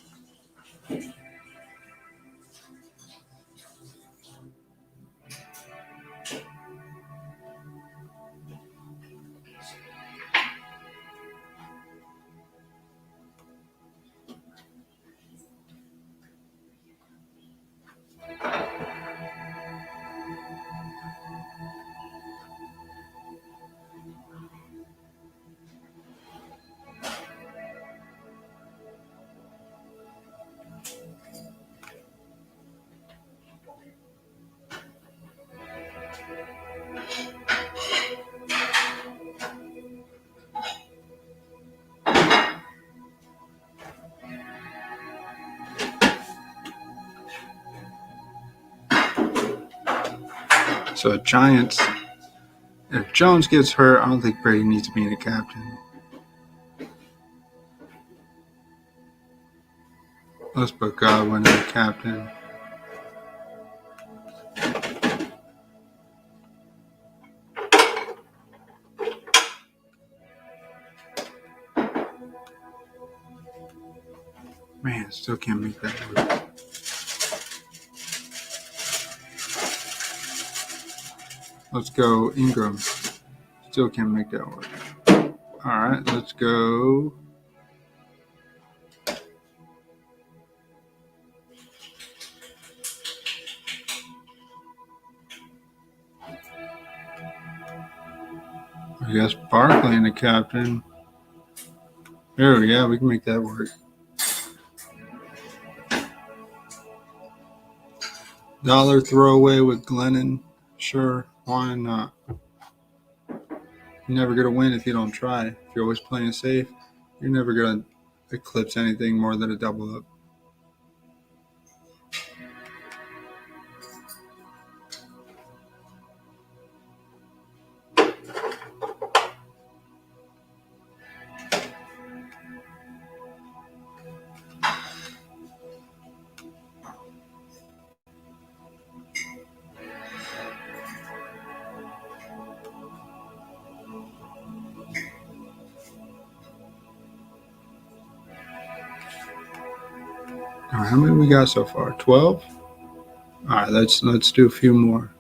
So Giants, if Jones gets hurt, I don't think Brady needs to be the captain. Let's put Godwin as the captain. Man, still can't make that work. Let's go Ingram. Still can't make that work. All right, let's go. I guess Barkley and the captain. Oh, yeah, we can make that work. Dollar throwaway with Glennon. Sure, why not? You're never going to win if you don't try. If you're always playing safe, you're never going to eclipse anything more than a double up. All right, how many we got so far? 12? All right, let's do a few more.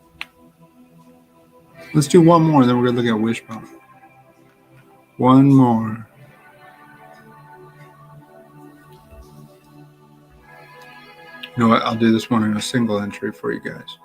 Let's do one more, then we're going to look at Wishbone. One more. You know what? I'll do this one in a single entry for you guys.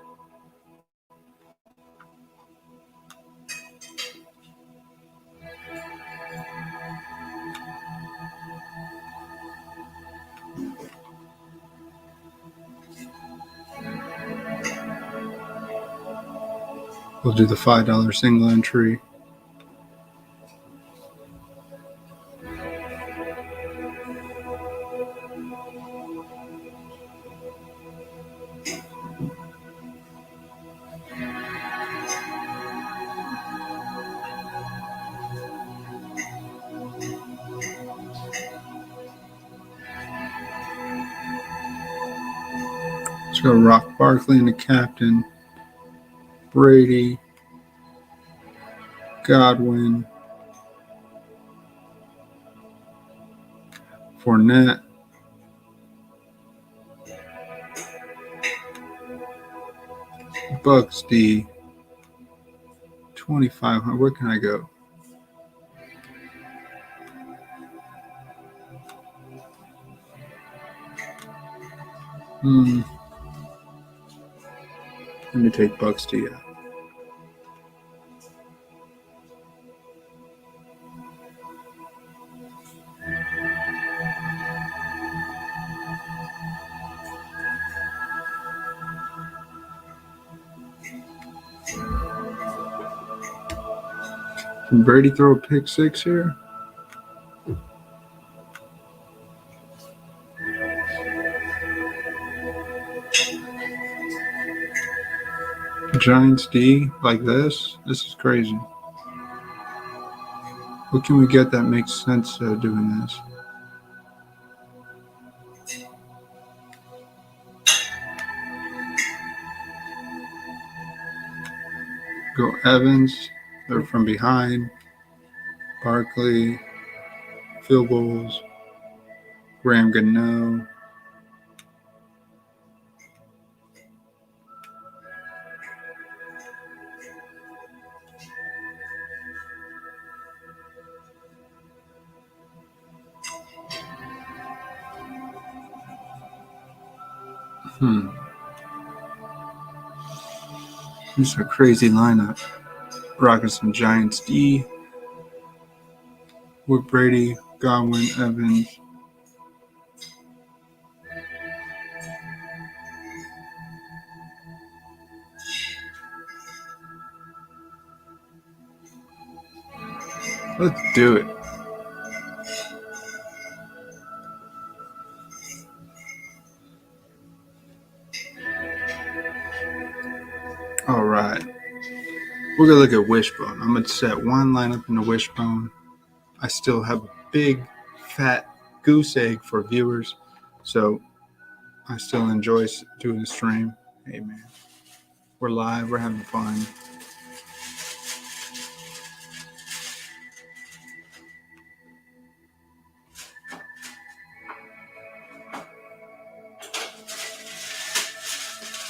We'll do the $5 single entry. Let's go Rock Barkley and the captain. Brady. Godwin. Fournette. Bucs D. 2,500. Where can I go? Let me take Bucs D out. Can Brady throw a pick six here? Giants D like this? This is crazy. What can we get that makes sense doing this? Go Evans. They're from behind. Barkley. Field goals. Graham Gano. This is a crazy lineup. Rocking some Giants D. With Brady, Godwin, Evans. Let's do it. All right. We're going to look at Wishbone. I'm going to set one lineup in the Wishbone. I still have a big, fat goose egg for viewers. So I still enjoy doing the stream. Hey, man. We're live. We're having fun.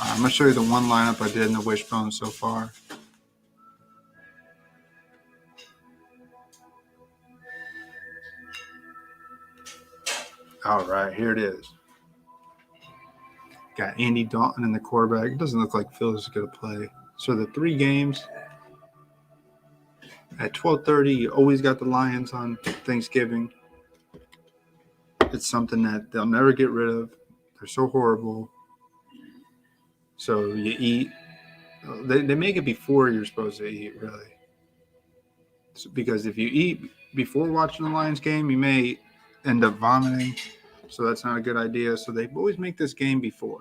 I'm going to show you the one lineup I did in the Wishbone so far. All right, here it is. Got Andy Dalton in the quarterback. It doesn't look like Phil's is going to play. So the 3 games at 12:30, you always got the Lions on Thanksgiving. It's something that they'll never get rid of. They're so horrible. So you eat. They make it before you're supposed to eat, really. So, because if you eat before watching the Lions game, you may end up vomiting. So that's not a good idea. So they always make this game before.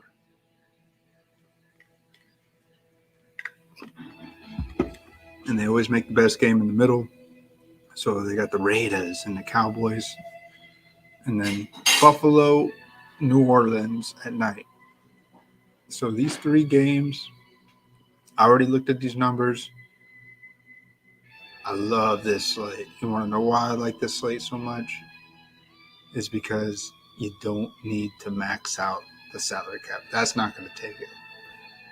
And they always make the best game in the middle. So they got the Raiders and the Cowboys. And then Buffalo, New Orleans at night. So these 3 games, I already looked at these numbers. I love this slate. You want to know why I like this slate so much? It's because you don't need to max out the salary cap. That's not going to take it.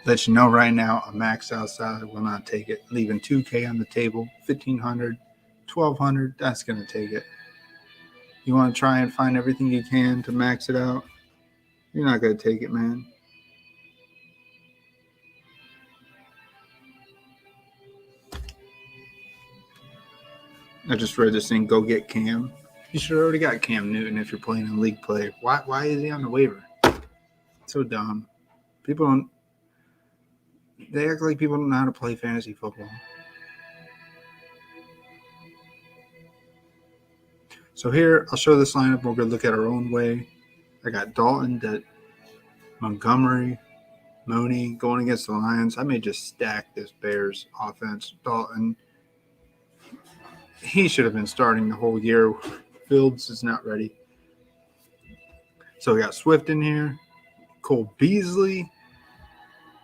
Let you know right now, a max out salary will not take it. Leaving $2K on the table, $1,500, $1,200, that's going to take it. You want to try and find everything you can to max it out? You're not going to take it, man. I just read this thing, go get Cam. You should have already got Cam Newton if you're playing in league play. Why is he on the waiver? So dumb. People don't. They act like people don't know how to play fantasy football. So here, I'll show this lineup. We're going to look at our own way. I got Dalton, Montgomery, Mooney going against the Lions. I may just stack this Bears offense. Dalton, he should have been starting the whole year. Fields is not ready. So we got Swift in here. Cole Beasley.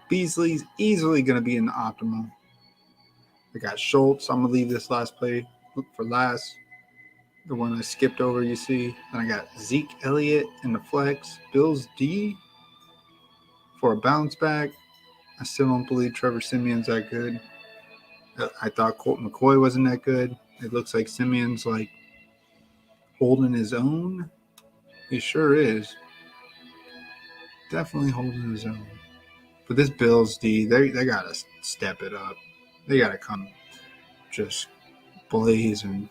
Beasley's easily going to be in the optimal. I got Schultz. I'm going to leave this last play for last. The one I skipped over, you see. Then I got Zeke Elliott in the flex. Bills D for a bounce back. I still don't believe Trevor Simeon's that good. I thought Colt McCoy wasn't that good. It looks like Simeon's like holding his own. He sure is. Definitely holding his own. But this Bills D, they got to step it up. They got to come just blaze and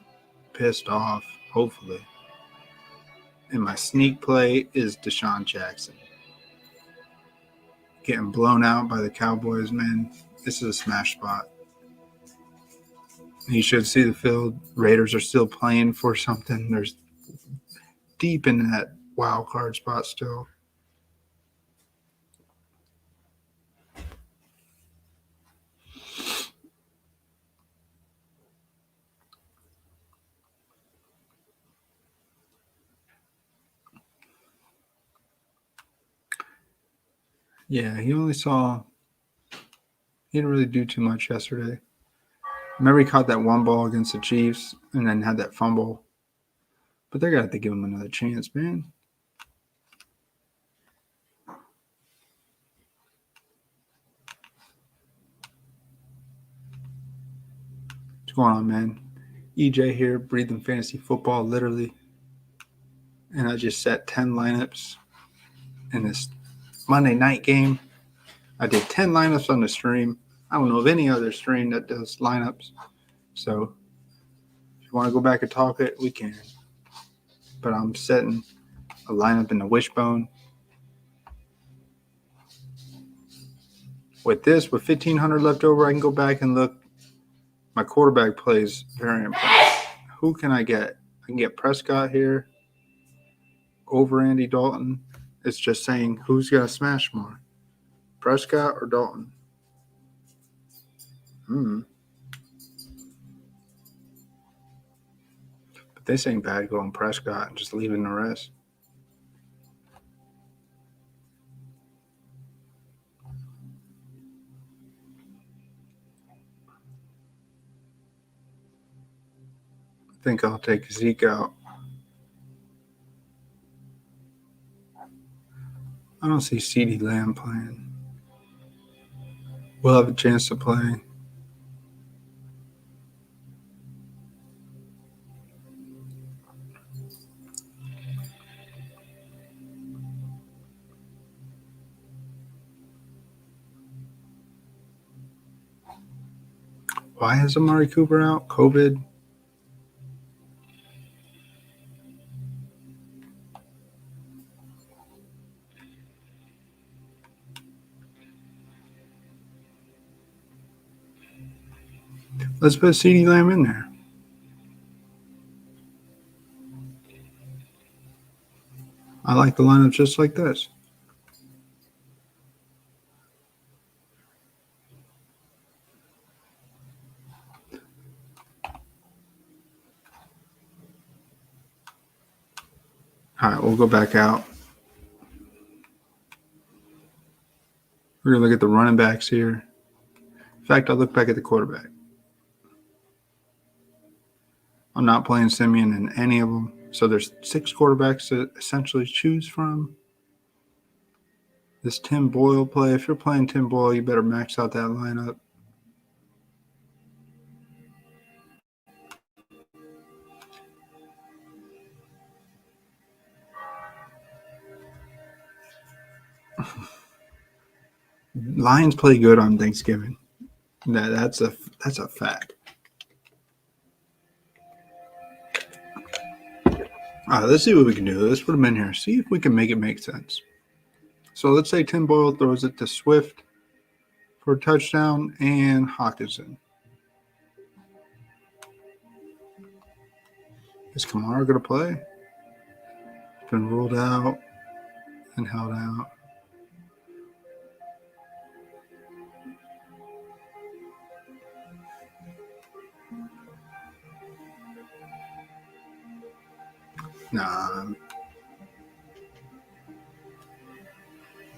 pissed off, hopefully. And my sneak play is Deshaun Jackson. Getting blown out by the Cowboys, man. This is a smash spot. You should see the field. Raiders are still playing for something. There's deep in that wild card spot still. Yeah, he didn't really do too much yesterday. Remember he caught that one ball against the Chiefs and then had that fumble. But they're going to have to give him another chance, man. What's going on, man? EJ here, breathing fantasy football, literally. And I just set 10 lineups in this Monday night game. I did 10 lineups on the stream. I don't know of any other stream that does lineups. So if you want to go back and talk it, we can. But I'm setting a lineup in the Wishbone. With 1,500 left over, I can go back and look. My quarterback plays very important. Who can I get? I can get Prescott here over Andy Dalton. It's just saying who's going to smash more, Prescott or Dalton? But this ain't bad going Prescott and just leaving the rest. I think I'll take Zeke out. I don't see CeeDee Lamb playing. We'll have a chance to play. Why is Amari Cooper out? COVID? Let's put CeeDee Lamb in there. I like the lineup just like this. All right, we'll go back out. We're going to look at the running backs here. In fact, I'll look back at the quarterback. I'm not playing Simeon in any of them. So there's 6 quarterbacks to essentially choose from. This Tim Boyle play, if you're playing Tim Boyle, you better max out that lineup. Lions play good on Thanksgiving. That's a fact. All right, let's see what we can do. Let's put them in here. See if we can make it make sense. So let's say Tim Boyle throws it to Swift for a touchdown and Hawkinson. Is Kamara going to play? It's been ruled out and held out. Nah.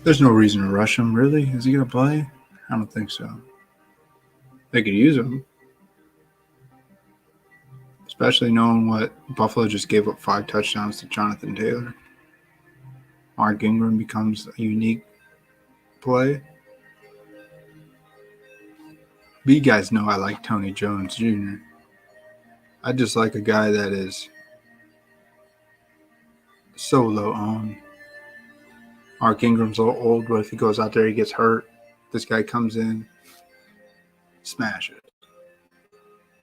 There's no reason to rush him, really. Is he going to play? I don't think so. They could use him. Especially knowing what Buffalo just gave up 5 touchdowns to Jonathan Taylor. Mark Ingram becomes a unique play. But you guys know I like Tony Jones Jr. I just like a guy that is so low owned. Mark Ingram's a little old, but if he goes out there, he gets hurt. This guy comes in, smashes.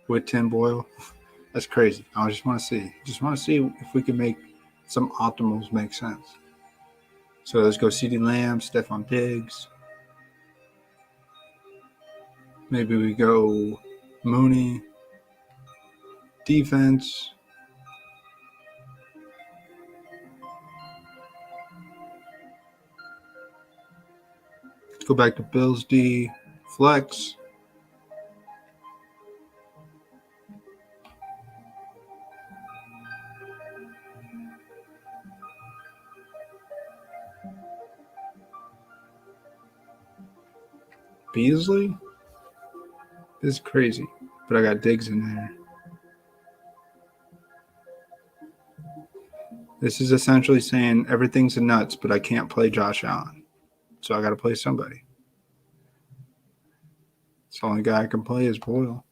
With Tim Boyle, that's crazy. I just want to see. If we can make some optimals make sense. So let's go CeeDee Lamb, Stephon Diggs. Maybe we go Mooney. Defense. Let's go back to Bills D. Flex. Beasley? This is crazy, but I got Diggs in there. This is essentially saying everything's a nuts, but I can't play Josh Allen. So I got to play somebody. It's the only guy I can play is Boyle.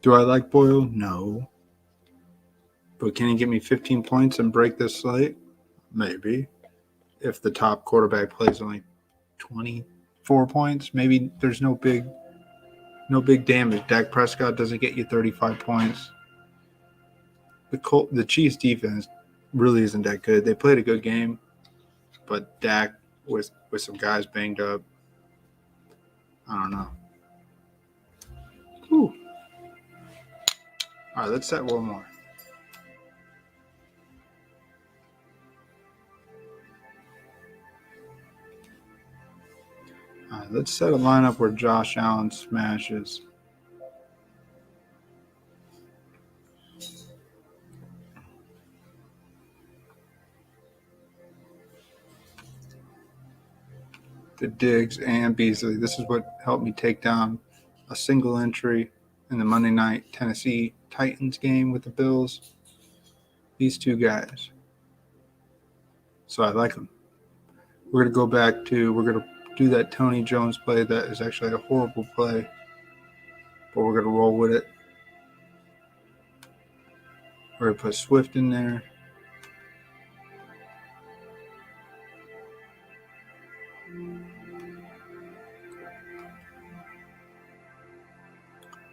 Do I like Boyle? No. But can he give me 15 points and break this slate? Maybe. If the top quarterback plays only 24 points, maybe there's no big damage. Dak Prescott doesn't get you 35 points. The Chiefs defense really isn't that good. They played a good game, but Dak with some guys banged up. I don't know. Whew. All right, let's set one more. All right, let's set a lineup where Josh Allen smashes. The Diggs and Beasley. This is what helped me take down a single entry in the Monday night Tennessee Titans game with the Bills. These two guys. So I like them. We're going to do that Tony Jones play that is actually a horrible play, but we're going to roll with it. We're going to put Swift in there.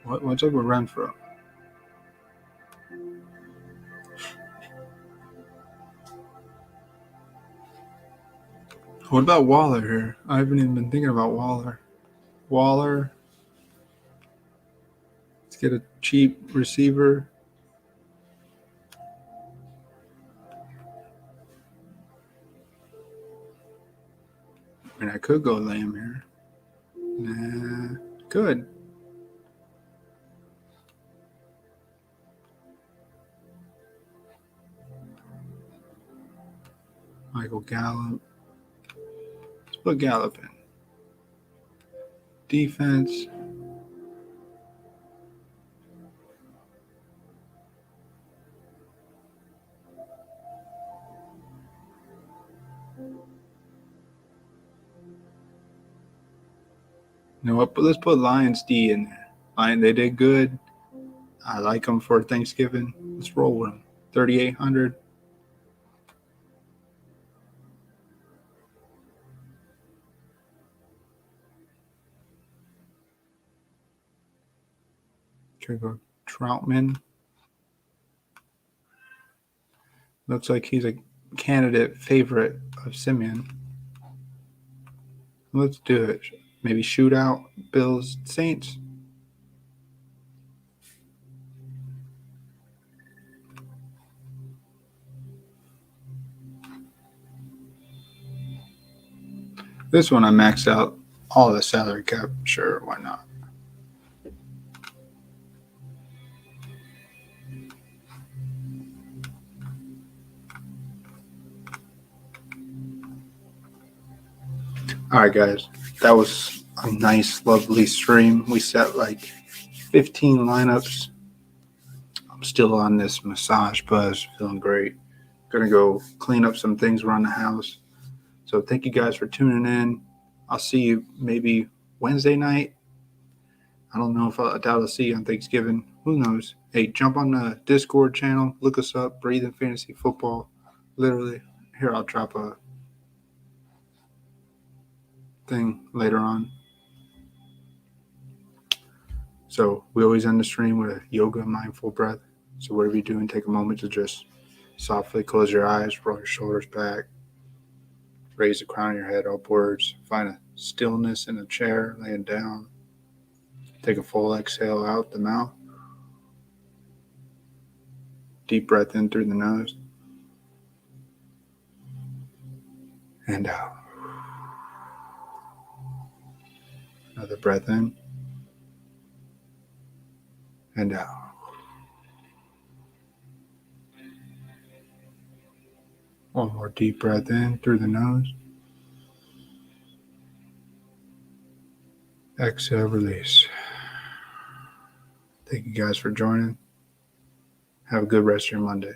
What's up with Renfro? What about Waller here? I haven't even been thinking about Waller. Let's get a cheap receiver. I mean, I could go Lamb here. Nah, good. Michael Gallup. Let's put Gallup in. Defense. You know what? But let's put Lions D in there. They did good. I like them for Thanksgiving. Let's roll with them. 3,800. Could go Troutman. Looks like he's a candidate favorite of Simeon. Let's do it. Maybe shootout Bills Saints. This one I maxed out all the salary cap. Sure, why not? All right, guys. That was a nice, lovely stream. We set like 15 lineups. I'm still on this massage buzz, feeling great. Gonna go clean up some things around the house. So thank you guys for tuning in. I'll see you maybe Wednesday night. I don't know if I doubt I'll see you on Thanksgiving. Who knows? Hey, jump on the Discord channel. Look us up. Breathing Fantasy Football. Literally. Here, I'll drop a thing later on. So we always end the stream with a yoga mindful breath. So whatever you're doing, take a moment to just softly close your eyes, roll your shoulders back, raise the crown of your head upwards, find a stillness in a chair, laying down. Take a full exhale out the mouth. Deep breath in through the nose. And out. Another breath in. And out. One more deep breath in through the nose. Exhale, release. Thank you guys for joining. Have a good rest of your Monday.